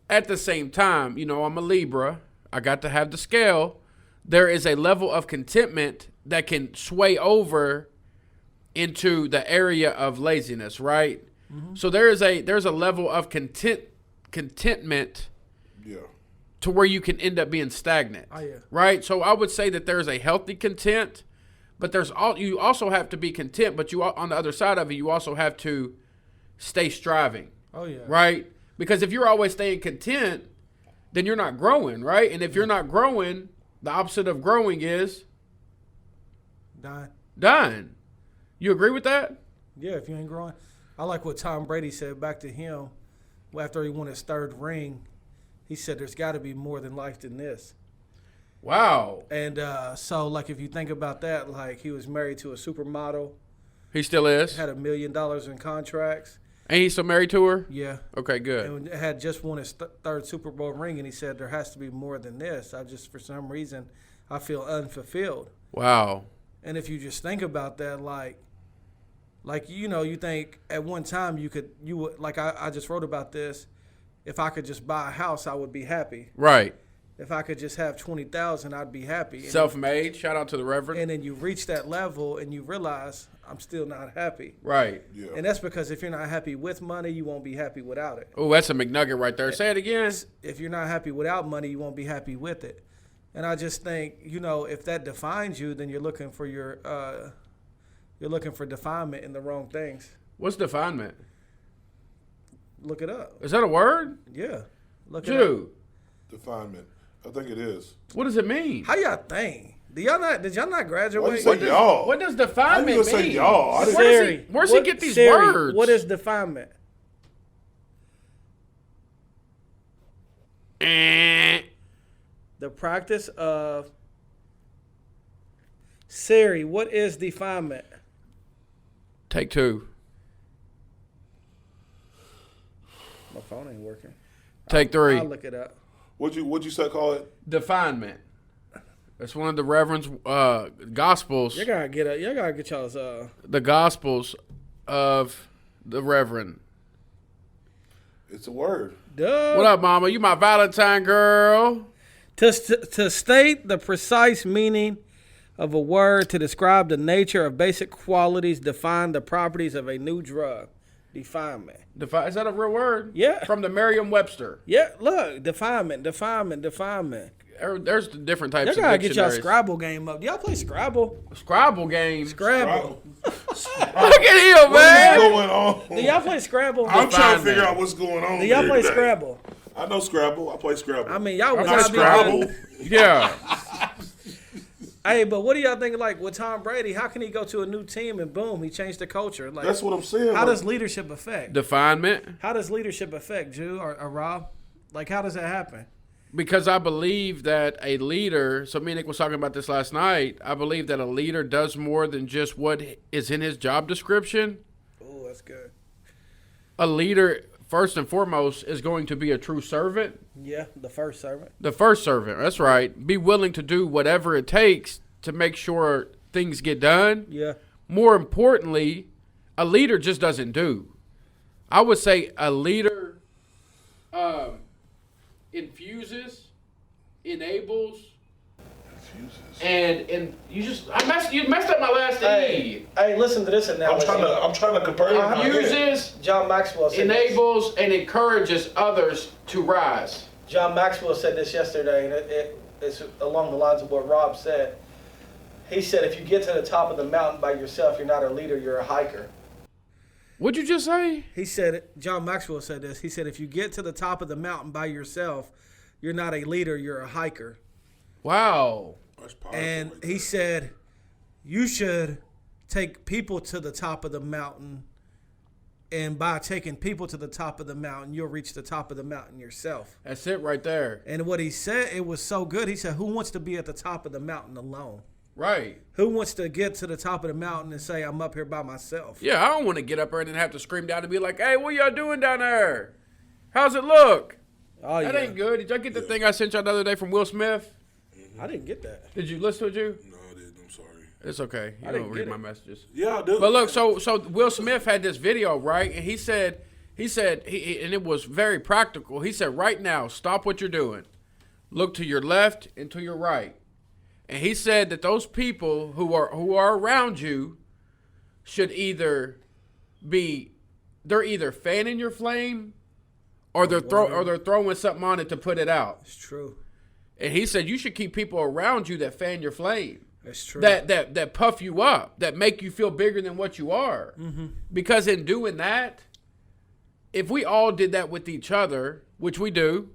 At the same time, you know, I'm a Libra. I got to have the scale. There is a level of contentment that can sway over into the area of laziness, right? Mm-hmm. So there's a level of contentment Yeah. to where you can end up being stagnant. Oh, yeah. Right? So I would say that there's a healthy content, but you also have to be content, but you, on the other side of it, you also have to stay striving. Oh, yeah. Right? Because if you're always staying content, then you're not growing, right? And if you're not growing, the opposite of growing is dying. You agree with that? Yeah, if you ain't growing. I like what Tom Brady said back to him after he won his 3rd ring. He said there's got to be more than life than this. Wow. And so, like, if you think about that, like, he was married to a supermodel, He still is? had $1 million in contracts. Ain't he still married to her? Yeah. Okay, good. And had just won his 3rd Super Bowl ring, and he said there has to be more than this. For some reason, I feel unfulfilled. Wow. And if you just think about that, like you know, you think at one time you would like I just wrote about this. If I could just buy a house, I would be happy. Right. If I could just have 20,000, I'd be happy. And Self-made. Shout out to the Reverend. and then you reach that level and you realize I'm still not happy. Right. Yeah. And that's because if you're not happy with money, you won't be happy without it. Oh, that's a McNugget right there. Say it again. If you're not happy without money, you won't be happy with it. And I just think, you know, if that defines you, then you're looking for definement in the wrong things. What's definement? Look it up. Is that a word? Yeah. Look it up. Dude, Definement. I think it is. what does it mean? How y'all think? Did y'all not Why you graduate? say y'all? What does How you definement gonna say mean? y'all? I didn't- Where's he get these Siri, words? What is definement? The practice of Siri, what is definement? Take 2. My phone ain't working. Take 3. I'll look it up. What'd you say? Call it? Definement. It's one of the Reverend's Gospels. You gotta get y'all's The Gospels of the Reverend. It's a word. duh. What up, Mama? You my Valentine girl. To state the precise meaning of a word, to describe the nature of basic qualities, define the properties of a new drug. Definement. Is that a real word? Yeah. From the Merriam-Webster. Yeah, look, definement. There's different types Y'all of gotta get y'all dictionaries. Scrabble game up. Do y'all play Scrabble? Scrabble game. Scrabble. Look at him, What's man. going on? Do y'all play Scrabble? I'm trying to Definement. figure out what's going on. Do y'all here play today. Scrabble? I know Scrabble. I play Scrabble. I mean, y'all would I not be Scrabble. good. Yeah. Hey, but what do y'all think? Like with Tom Brady, how can he go to a new team and boom, he changed the culture? Like, That's what I'm saying. how like, does leadership affect? Definement. How does leadership affect Jew or Rob? Like, how does that happen? Because I believe that a leader, so me and Nick was talking about this last night, I believe that a leader does more than just what is in his job description. Oh, that's good. A leader, first and foremost, is going to be a true servant. Yeah, the first servant. The first servant, that's right. Be willing to do whatever it takes to make sure things get done. Yeah. More importantly, a leader just doesn't do. I would say a leader infuses, enables, And you messed up my last E. Hey, listen to this analogy. I'm trying to compare it. Uses, John Maxwell said enables, and encourages others to rise. John Maxwell said this yesterday, and it's along the lines of what Rob said. He said, if you get to the top of the mountain by yourself, you're not a leader, you're a hiker. What'd you just say? He said, John Maxwell said this. He said, if you get to the top of the mountain by yourself, you're not a leader, you're a hiker. Wow. And he said, you should take people to the top of the mountain. And by taking people to the top of the mountain, you'll reach the top of the mountain yourself. That's it right there. And what he said, it was so good. He said, who wants to be at the top of the mountain alone? Right. Who wants to get to the top of the mountain and say, I'm up here by myself? Yeah, I don't want to get up there and then have to scream down and be like, hey, what y'all doing down there? How's it look? Oh, That yeah. ain't good. Did y'all get the thing I sent y'all the other day from Will Smith? I didn't get that. Did you listen to it, you? No, I didn't. I'm sorry. It's okay. You I don't didn't read get my it. messages. Yeah, I do. But look, so Will Smith had this video, right? And he said, and it was very practical. He said, right now, stop what you're doing. Look to your left and to your right. And he said that those people who are around you should either they're fanning your flame or they're throwing something on it to put it out. It's true. And he said you should keep people around you that fan your flame. It's true. That puff you up, that make you feel bigger than what you are. Mm-hmm. Because in doing that, if we all did that with each other, which we do,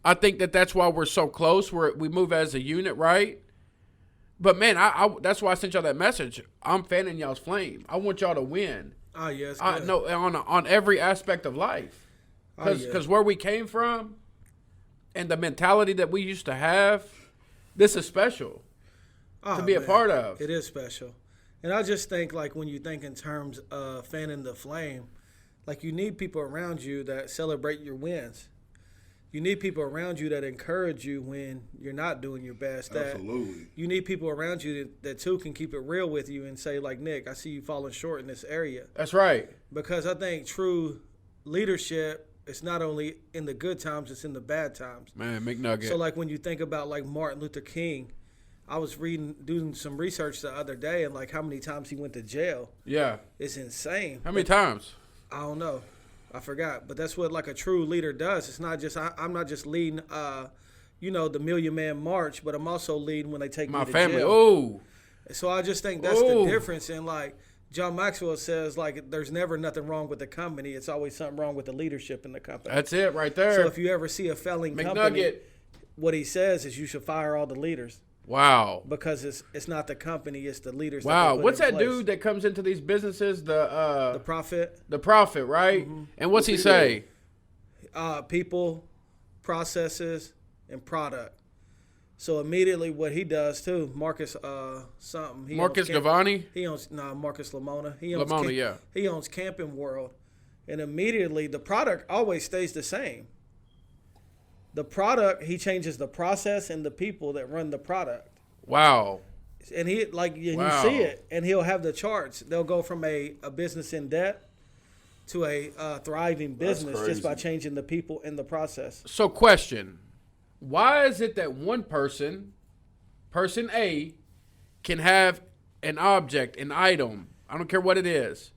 I think that's why we're so close. We move as a unit, right? But man, I that's why I sent y'all that message. I'm fanning y'all's flame. I want y'all to win. Oh, yes. I know on every aspect of life. Because where we came from and the mentality that we used to have, this is special to be a part of. It is special. And I just think, like, when you think in terms of fanning the flame, like, you need people around you that celebrate your wins. You need people around you that encourage you when you're not doing your best. Absolutely. You need people around you that too can keep it real with you and say, like, Nick, I see you falling short in this area. That's right. Because I think true leadership, it's not only in the good times, it's in the bad times. Man, McNugget. So, like, when you think about, like, Martin Luther King, I was doing some research the other day, and, like, how many times he went to jail. Yeah. It's insane. How many times? I don't know. I forgot. But that's what, like, a true leader does. It's not just, I'm not just leading, the Million Man March, but I'm also leading when they take My me to family. jail. Oh. So I just think that's the difference. And, like, John Maxwell says, like, there's never nothing wrong with the company. It's always something wrong with the leadership in the company. That's it right there. So if you ever see a failing company, McNugget. what he says is you should fire all the leaders. Wow. Because it's not the company, it's the leaders. Wow. That they put What's in that place. dude that comes into these businesses? The prophet. The prophet, right? Mm-hmm. And what's he say? People, processes, and product. So immediately what he does too, Marcus something. Marcus Gavani? He owns Marcus Lamona. Yeah. He owns Camping World. And immediately the product always stays the same. The product, he changes the process and the people that run the product. Wow. And you see it, and he'll have the charts. They'll go from a business in debt to a thriving business just by changing the people and the process. So question, why is it that one person A, can have an object, an item, I don't care what it is,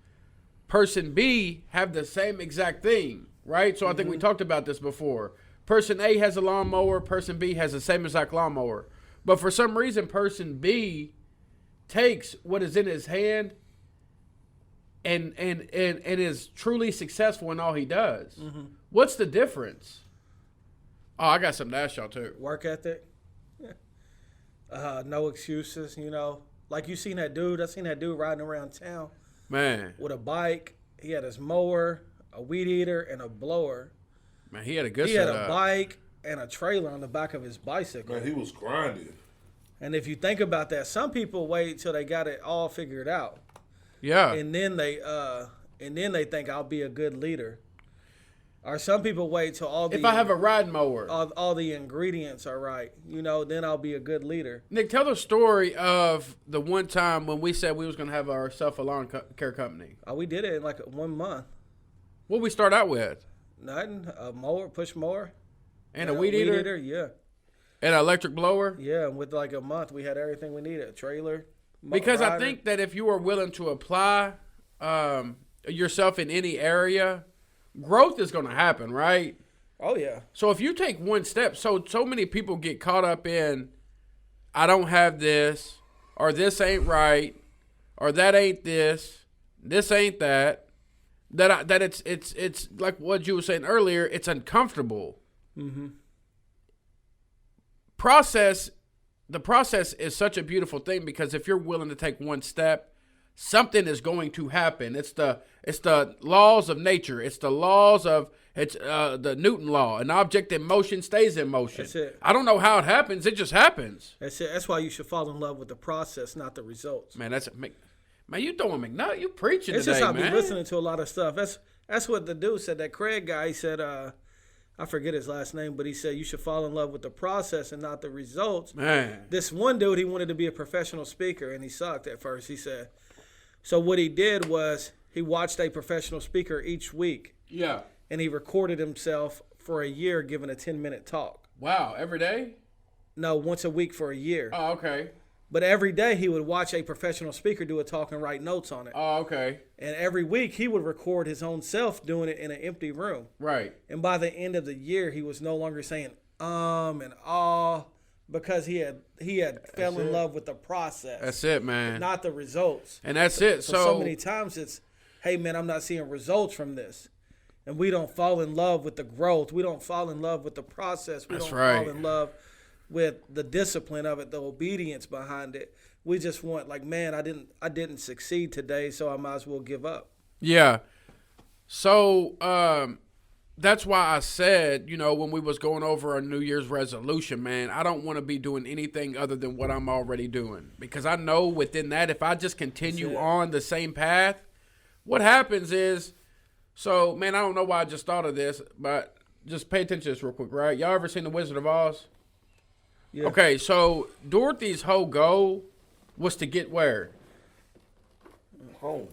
person B have the same exact thing, right? So I think we talked about this before. Person A has a lawnmower, person B has the same exact lawnmower. But for some reason, person B takes what is in his hand and is truly successful in all he does. Mm-hmm. What's the difference? Oh, I got something to ask y'all too. Work ethic. No excuses, Like you seen that dude. I seen that dude riding around town. Man. With a bike. He had his mower, a weed eater, and a blower. Man, he had a good setup. He had a bike and a trailer on the back of his bicycle. Man, he was grinding. And if you think about that, some people wait till they got it all figured out. Yeah. And then they think I'll be a good leader. Or some people wait till if I have a riding mower, all the ingredients are right, then I'll be a good leader. Nick, tell the story of the one time when we said we was going to have our self-lawn care company. We did it in like 1 month. What we start out with? Nothing. A mower, push mower. And a weed eater? Yeah. An electric blower? Yeah, with like a month, we had everything we needed. A trailer. Because I rider. think that if you are willing to apply yourself in any area, growth is going to happen, right? Oh, yeah. So if you take one step, so many people get caught up in, I don't have this, or this ain't right, or that ain't this ain't that. That it's like what you were saying earlier. It's uncomfortable. Mm-hmm. The process is such a beautiful thing because if you're willing to take one step, something is going to happen. It's the laws of nature. It's the laws of the Newton law. An object in motion stays in motion. That's it. I don't know how it happens. It just happens. That's it. That's why you should fall in love with the process, not the results. Man, you throwing McNutt. You preaching It's today, just I man. be listening to a lot of stuff. That's what the dude said. That Craig guy, he said, I forget his last name, but he said you should fall in love with the process and not the results. Man. This one dude, he wanted to be a professional speaker, and he sucked at first. He said, so what he did was he watched a professional speaker each week, Yeah. and he recorded himself for a year giving a 10-minute talk. Wow. Every day? No, once a week for a year. Oh, okay. But every day he would watch a professional speaker do a talk and write notes on it. Oh, okay. And every week he would record his own self doing it in an empty room. Right. And by the end of the year, he was no longer saying and ah because he had fell in love with the process. That's it, man. Not the results. And that's it. So many times it's, hey man, I'm not seeing results from this. And we don't fall in love with the growth. We don't fall in love with the process. We That's don't right. fall in love with the discipline of it, the obedience behind it. We just want like, man, I didn't succeed today, so I might as well give up. Yeah. So that's why I said, when we was going over our New Year's resolution, man, I don't want to be doing anything other than what I'm already doing. Because I know within that, if I just continue on the same path, what happens is, so, man, I don't know why I just thought of this, but just pay attention to this real quick, right? Y'all ever seen The Wizard of Oz? Yeah. Okay, so Dorothy's whole goal was to get where? Home.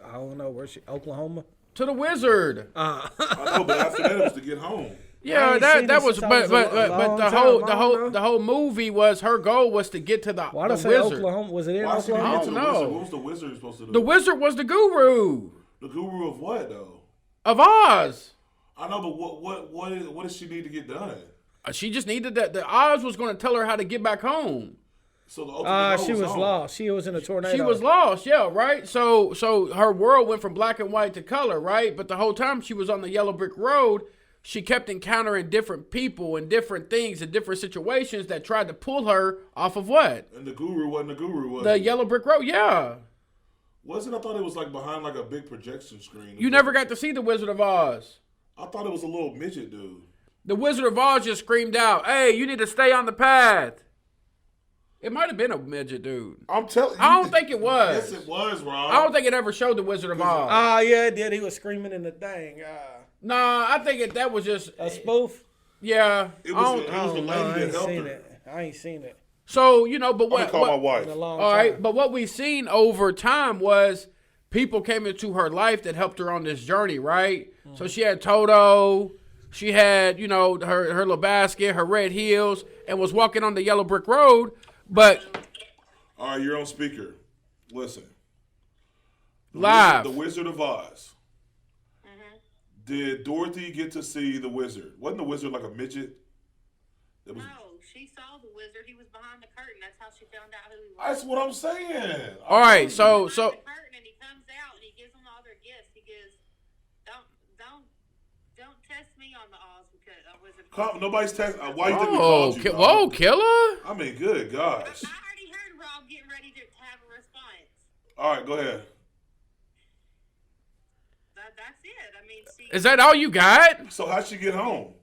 I don't know where she, Oklahoma. To the wizard. I know, but after that it was to get home. Yeah, ain't that seen that it was, since I but was but a but, long but time, I don't know. the whole movie was her goal was to get to the Why did I say wizard. Oklahoma? Was it in Why should he Oklahoma? get to the I don't know. wizard? What was the wizard supposed to do? The wizard was the guru The guru of what though? of Oz. I know, but what does she need to get done? She just needed that. The Oz was going to tell her how to get back home. So the ultimate goal She was home. lost. She was in a tornado. She was lost, yeah, right? So her world went from black and white to color, right? But the whole time she was on the yellow brick road, she kept encountering different people and different things and different situations that tried to pull her off of what? And the guru wasn't the guru, was The it? yellow brick road, yeah. Wasn't I thought it was like behind like a big projection screen. You never got to see the Wizard of Oz. I thought it was a little midget dude. The Wizard of Oz just screamed out, "Hey, you need to stay on the path." It might have been a midget dude. I'm telling you. I don't think it was. Yes, it was, Rob. I don't think it ever showed the Wizard of Oz. Yeah, it did. He was screaming in the thing. Nah, I think that was just A spoof? yeah. It I was, don't- it was the I lady that ain't helped seen her. it. I ain't seen it. So but I'm gonna call my wife. In a long all time. right, but what we've seen over time was people came into her life that helped her on this journey, right? So she had Toto, she had her little basket, her red heels, and was walking on the yellow brick road, but All right, you're on speaker. Listen. live. The Wizard of Oz. Did Dorothy get to see the wizard? Wasn't the wizard like a midget? That was, No, she saw the wizard. He was behind the curtain. That's how she found out who he was. that's what I'm saying. All right, so Behind the curtain, and he comes out and he gives them all their gifts. He goes, don't test me on the Oz because I wasn't. Nobody's texting. Why you think we called you? dog? Whoa, killer! I mean, good gosh. I already heard Rob getting ready to have a response. All right, go ahead. That's it. I mean, Is that all you got? So how'd she get home?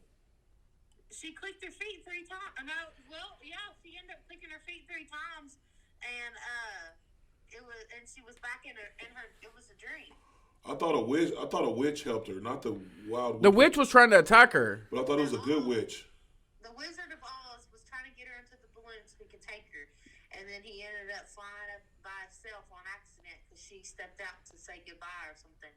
she clicked her feet 3 times. No, well, yeah, she ended up clicking her feet 3 times, and she was back in her. It was a dream. I thought a witch helped her, not the wild witch. The witch was trying to attack her. But I thought it was a good witch. The Wizard of Oz was trying to get her into the balloon so he could take her, and then he ended up flying up by himself on accident because she stepped out to say goodbye or something.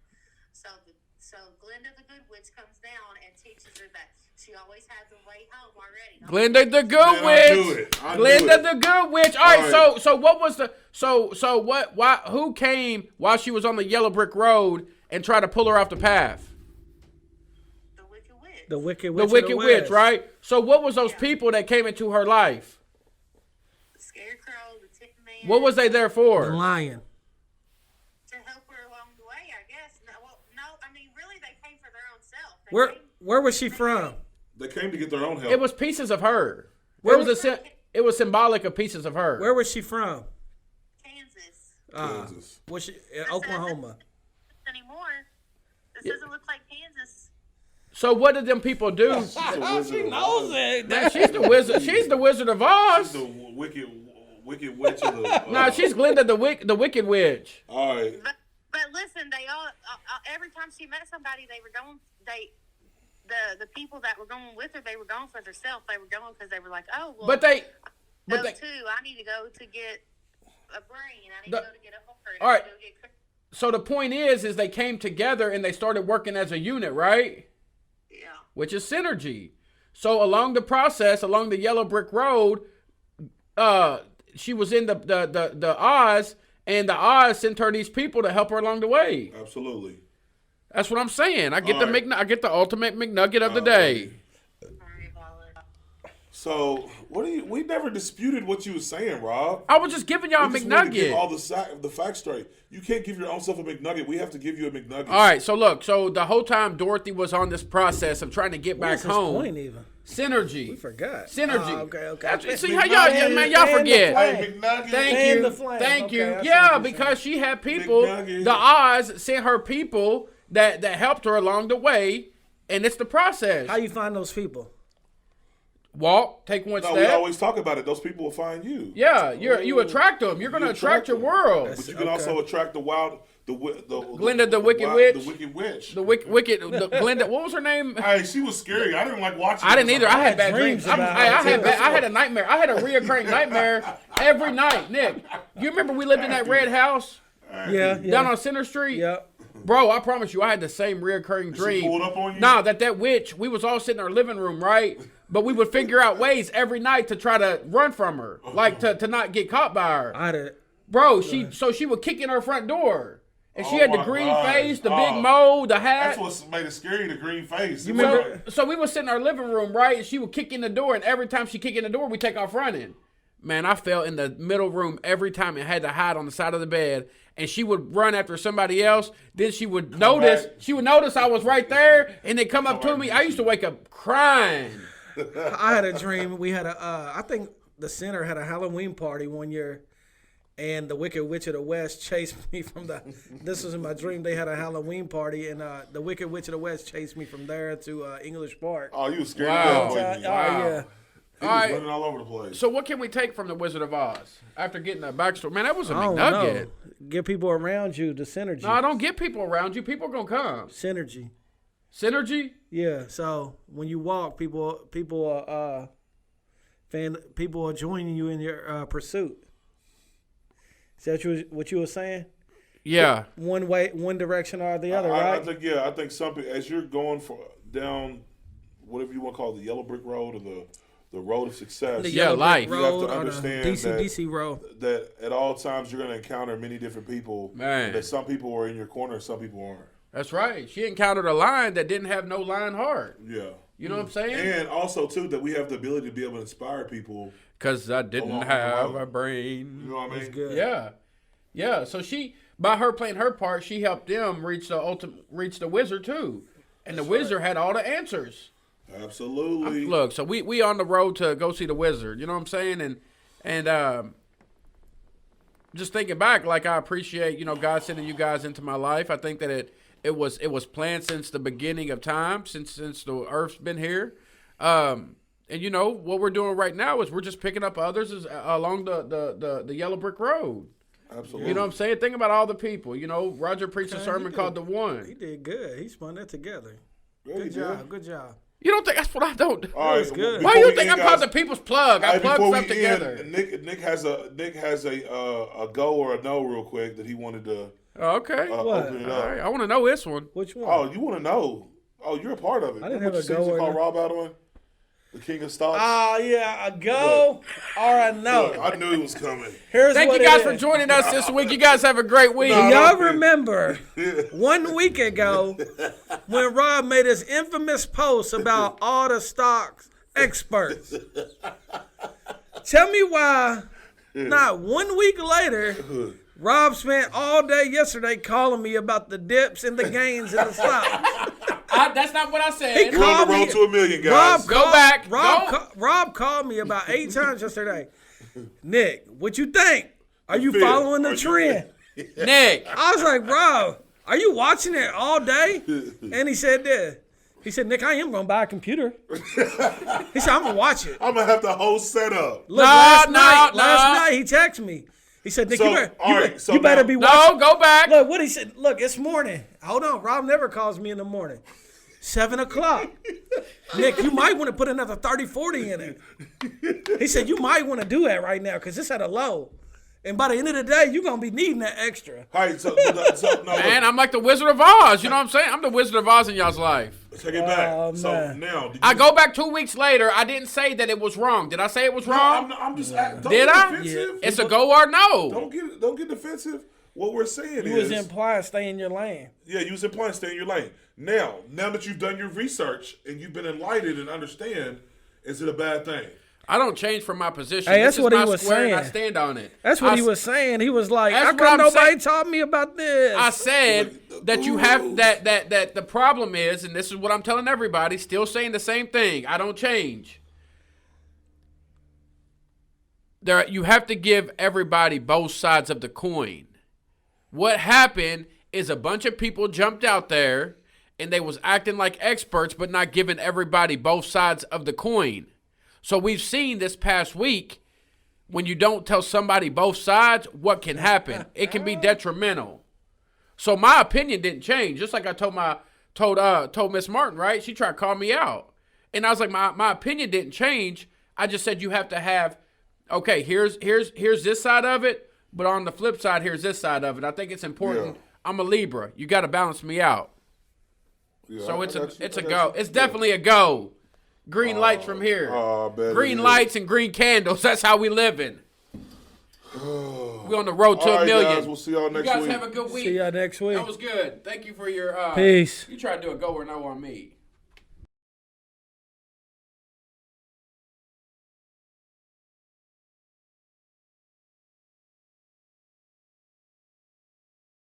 So Glenda the Good Witch comes down and teaches her that she always has a way home already. Glenda the Good Man, I knew Witch. it. I knew Glenda it. the Good Witch. All right. So what was the so what? Why? Who came while she was on the yellow brick road and tried to pull her off the path? The Wicked Witch. The Wicked Witch. The of Wicked Witch, West. right? So what was those people that came into her life? The Scarecrow, the Tin Man. What was they there The for? lion. To help her along the way, I guess. No, I mean, really, they came for their own self. Where was she from? They came to get their own help. It was pieces of her. It was symbolic of pieces of her. Where was she from? Kansas. Kansas. Was she in Oklahoma? Anymore. This doesn't look like Kansas. So what did them people do? She's the Wizard of Oz. it. Man, she's the wizard. She's the Wizard of Oz. She's the wicked witch of the. Nah, she's Glenda the Wicked Witch. All right. But listen, they all every time she met somebody, they were going. The people that were going with her, they were going for themselves. They were going because they were like, oh well. But they. Go too. I need to go to get a brain. I need to go to get a hooker. All right. I need to go get. So the point is they came together and they started working as a unit, right? Yeah. Which is synergy. So along the process, along the yellow brick road, she was in the Oz, and the Oz sent her these people to help her along the way. Absolutely. That's what I'm saying. I get All right. I get the ultimate McNugget of the day. So we never disputed what you were saying, Rob. I was just giving y'all a We just wanted to give McNugget. all the facts straight. You can't give your own self a McNugget. We have to give you a McNugget. All right, so look, the whole time Dorothy was on this process of trying to get back What's his home. point even? Synergy. We forgot. Y'all Okay. see how y'all forget. Hey, McNugget. Thank Fan you. the flame. Thank Okay, you. I see what Yeah, you're because she had people, McNugget. the Oz sent her people that helped her along the way, and it's the process. How you find those people? Walk, take one No, we step. always talk about it. Those people will find you. Yeah, you attract them. You're going to attract your them. world. But you can also attract the Glenda the Wicked Witch. The Wicked Witch. The wicked, Glenda, what was her name? Hey, she was scary. I didn't like watching. I didn't her. either. I had bad dreams dreams. about I her, too. had a nightmare. I had a reoccurring nightmare every night. Nick, you remember we lived in that red house Yeah. down on Center Street? Yeah. Bro, I promise you, I had the same reoccurring dream. pulled up on you? Nah, that witch, we was all sitting in our living room, right? But we would figure out ways every night to try to run from her, like to not get caught by her. I had a Bro, she would kick in her front door. And she Oh had the my green gosh. face, the Oh. big mole, the hat. That's what made it scary. The green face. You remember- So we would sit in our living room, right? And she would kick in the door, and every time she kicked in the door, we take off running. Man, I fell in the middle room every time and had to hide on the side of the bed. And she would run after somebody else. Then she would notice. back. She would notice I was right there, and they'd come up to me. I used to wake up crying. I had a dream. We had I think the center had a Halloween party one year, and the Wicked Witch of the West chased me from the. This was in my dream. They had a Halloween party, and the Wicked Witch of the West chased me from there to English Park. Oh, you was scared Wow. to death. Wow. Yeah. He All was right. running all over the place. So what can we take from the Wizard of Oz after getting that backstory? Man, that was a I don't McNugget. know. Get people around you. The synergy. No, I don't get people around you. People gonna come. Synergy. Synergy. Yeah. So when you walk, people are joining you in your pursuit. Is that what you were saying? Yeah. One way, one direction or the other, I right? think some people, as you're going down, whatever you want to call it, the yellow brick road or the road of success. The Yeah, Yellow Brick life. You have to Road or the understand DC road. that at all times you're going to encounter many different people. Man. That some people are in your corner and some people aren't. That's right. She encountered a lion that didn't have no lion heart. Yeah. You know what I'm saying? And also, too, that we have the ability to be able to inspire people. Because I didn't Along the have road. a brain. You know what I mean? That's good. Yeah. Yeah. So by her playing her part, she helped them reach the wizard too. And the wizard had all the answers. Absolutely. Look, so we on the road to go see the wizard. You know what I'm saying? And just thinking back, like I appreciate, God sending you guys into my life. I think that it was planned since the beginning of time, since the earth's been here. And what we're doing right now is we're just picking up others along the yellow brick road. Absolutely. You know what I'm saying? Think about all the people. Roger preached a Okay, sermon he called did. The One. He did good. He spun that together. Yeah, Good he job. did. Good job. You don't think that's what I don't do? All right, was good. Why do you think I'm called the people's plug? I plug before stuff we together. end, Nick has a go or a no real quick that he wanted to Okay. open it All up. right. I want to know this one. Which one? Oh, you want to know? Oh, you're a part of it. I didn't Remember have a what go you or called no. Rob out on? The king of stocks. Yeah, a go or a no. Look, I knew it was coming. Here's Thank what you guys it for is. joining us this week. You guys have a great week. No, Y'all no. remember 1 week ago when Rob made his infamous post about all the stocks experts? Tell me why not 1 week later, Rob spent all day yesterday calling me about the dips and the gains in the stocks. That's not what I said. He We're on called the road me. to $1 million, guys. Go back. Rob called me about 8 times yesterday. Nick, what you think? Are you Phil, following the are you- trend? Nick. I was like, Rob, are you watching it all day? And he said this. He said, Nick, I am going to buy a computer. He said, I'm going to watch it. I'm gonna have the whole setup. Look, last night he texted me. He said, Nick, So, you better, all right, so you better now- be watching. No, go back. Look, what he said. Look, it's morning. Hold on. Rob never calls me in the morning. 7 o'clock. Nick, you might want to put another 30, 40 in it. He said, you might want to do that right now because it's at a low. And by the end of the day, you're going to be needing that extra. All right, so no, Man, look, I'm like the Wizard of Oz. You know what I'm saying? I'm the Wizard of Oz in y'all's life. take it back. Oh, So man. now, did I you- go back 2 weeks later. I didn't say that it was wrong. Did I say it was No, wrong? I'm just. Don't Did get I? defensive. It's a go or no. Don't get defensive. What we're saying You is, was implying stay in your lane. yeah, you was implying stay in your lane. Now that you've done your research and you've been enlightened and understand, is it a bad thing? I don't change from my position. Hey, This that's is what he my was square and I saying. stand on it. That's what I he s- was saying. He was like, That's how what come I'm nobody saying. taught me about this? I said Look, that you have that the problem is, and this is what I'm telling everybody, still saying the same thing. I don't change. You have to give everybody both sides of the coin. What happened is a bunch of people jumped out there and they was acting like experts but not giving everybody both sides of the coin. So we've seen this past week when you don't tell somebody both sides, what can happen. It can be detrimental. So my opinion didn't change. Just like I told Miss Martin, right? She tried to call me out. And I was like, my opinion didn't change. I just said you have to have, okay, here's this side of it, but on the flip side, here's this side of it. I think it's important. Yeah. I'm a Libra. You got to balance me out. Yeah, So I it's got you. a I got go. you. It's definitely a go. Green lights from here. I bet Green it is. lights and green candles. That's how we living. We on the road to All a right, million. guys, we'll see y'all next you guys week. have a good week. See y'all next week. That was good. Thank you for your Peace. You tried to do a go or no on me.